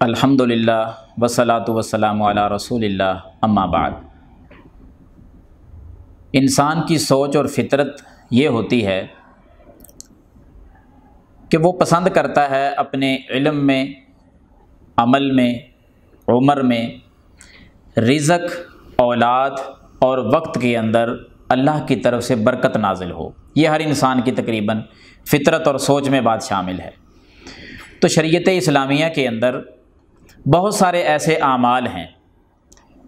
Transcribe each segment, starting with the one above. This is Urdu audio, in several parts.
الحمدللہ والصلاۃ والسلام علی رسول اللہ اما بعد۔ انسان کی سوچ اور فطرت یہ ہوتی ہے کہ وہ پسند کرتا ہے اپنے علم میں، عمل میں، عمر میں، رزق، اولاد اور وقت کے اندر اللہ کی طرف سے برکت نازل ہو۔ یہ ہر انسان کی تقریباً فطرت اور سوچ میں بات شامل ہے۔ تو شریعت اسلامیہ کے اندر بہت سارے ایسے اعمال ہیں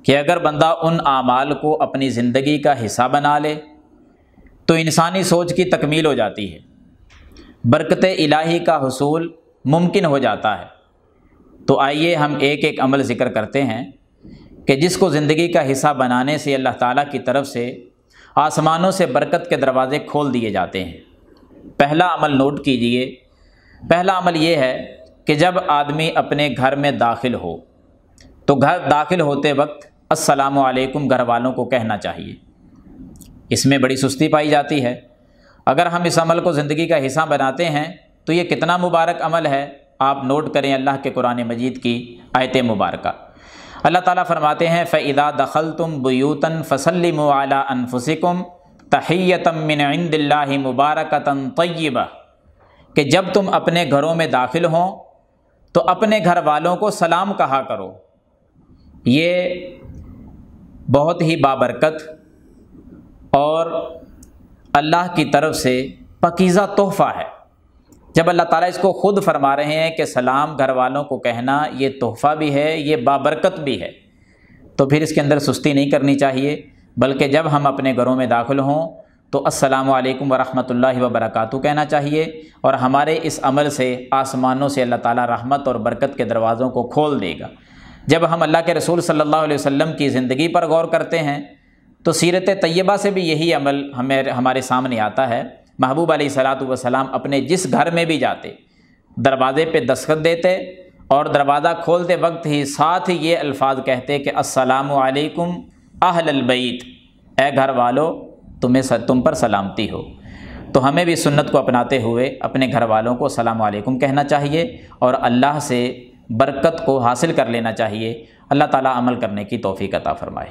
کہ اگر بندہ ان اعمال کو اپنی زندگی کا حصہ بنا لے تو انسانی سوچ کی تکمیل ہو جاتی ہے، برکت الہی کا حصول ممکن ہو جاتا ہے۔ تو آئیے ہم ایک ایک عمل ذکر کرتے ہیں کہ جس کو زندگی کا حصہ بنانے سے اللہ تعالیٰ کی طرف سے آسمانوں سے برکت کے دروازے کھول دیے جاتے ہیں۔ پہلا عمل نوٹ کیجئے۔ پہلا عمل یہ ہے کہ جب آدمی اپنے گھر میں داخل ہو تو گھر داخل ہوتے وقت السلام علیکم گھر والوں کو کہنا چاہیے۔ اس میں بڑی سستی پائی جاتی ہے۔ اگر ہم اس عمل کو زندگی کا حصہ بناتے ہیں تو یہ کتنا مبارک عمل ہے، آپ نوٹ کریں اللہ کے قرآن مجید کی آیت مبارکہ۔ اللہ تعالیٰ فرماتے ہیں فَإِذَا دَخَلْتُمْ بُيُوتًا فَسَلِّمُوا عَلَىٰ أَنفُسِكُمْ تَحِيَّةً مِّنْ عِندِ اللَّهِ مُبَارَكَةً طَيِّبَةً کہ جب تم اپنے گھروں میں داخل ہوں تو اپنے گھر والوں کو سلام کہا کرو۔ یہ بہت ہی بابرکت اور اللہ کی طرف سے پاکیزہ تحفہ ہے۔ جب اللہ تعالیٰ اس کو خود فرما رہے ہیں کہ سلام گھر والوں کو کہنا یہ تحفہ بھی ہے، یہ بابرکت بھی ہے، تو پھر اس کے اندر سستی نہیں کرنی چاہیے، بلکہ جب ہم اپنے گھروں میں داخل ہوں تو السلام علیکم ورحمۃ اللہ وبرکاتہ کہنا چاہیے، اور ہمارے اس عمل سے آسمانوں سے اللہ تعالیٰ رحمت اور برکت کے دروازوں کو کھول دے گا۔ جب ہم اللہ کے رسول صلی اللہ علیہ وسلم کی زندگی پر غور کرتے ہیں تو سیرت طیبہ سے بھی یہی عمل ہمارے سامنے آتا ہے۔ محبوب علیہ الصلاۃ والسلام اپنے جس گھر میں بھی جاتے دروازے پہ دستخط دیتے اور دروازہ کھولتے وقت ہی ساتھ ہی یہ الفاظ کہتے کہ السلام علیکم اہل البیت، اے گھر والو تم پر سلامتی ہو۔ تو ہمیں بھی سنت کو اپناتے ہوئے اپنے گھر والوں کو السلام علیکم کہنا چاہیے اور اللہ سے برکت کو حاصل کر لینا چاہیے۔ اللہ تعالیٰ عمل کرنے کی توفیق عطا فرمائے۔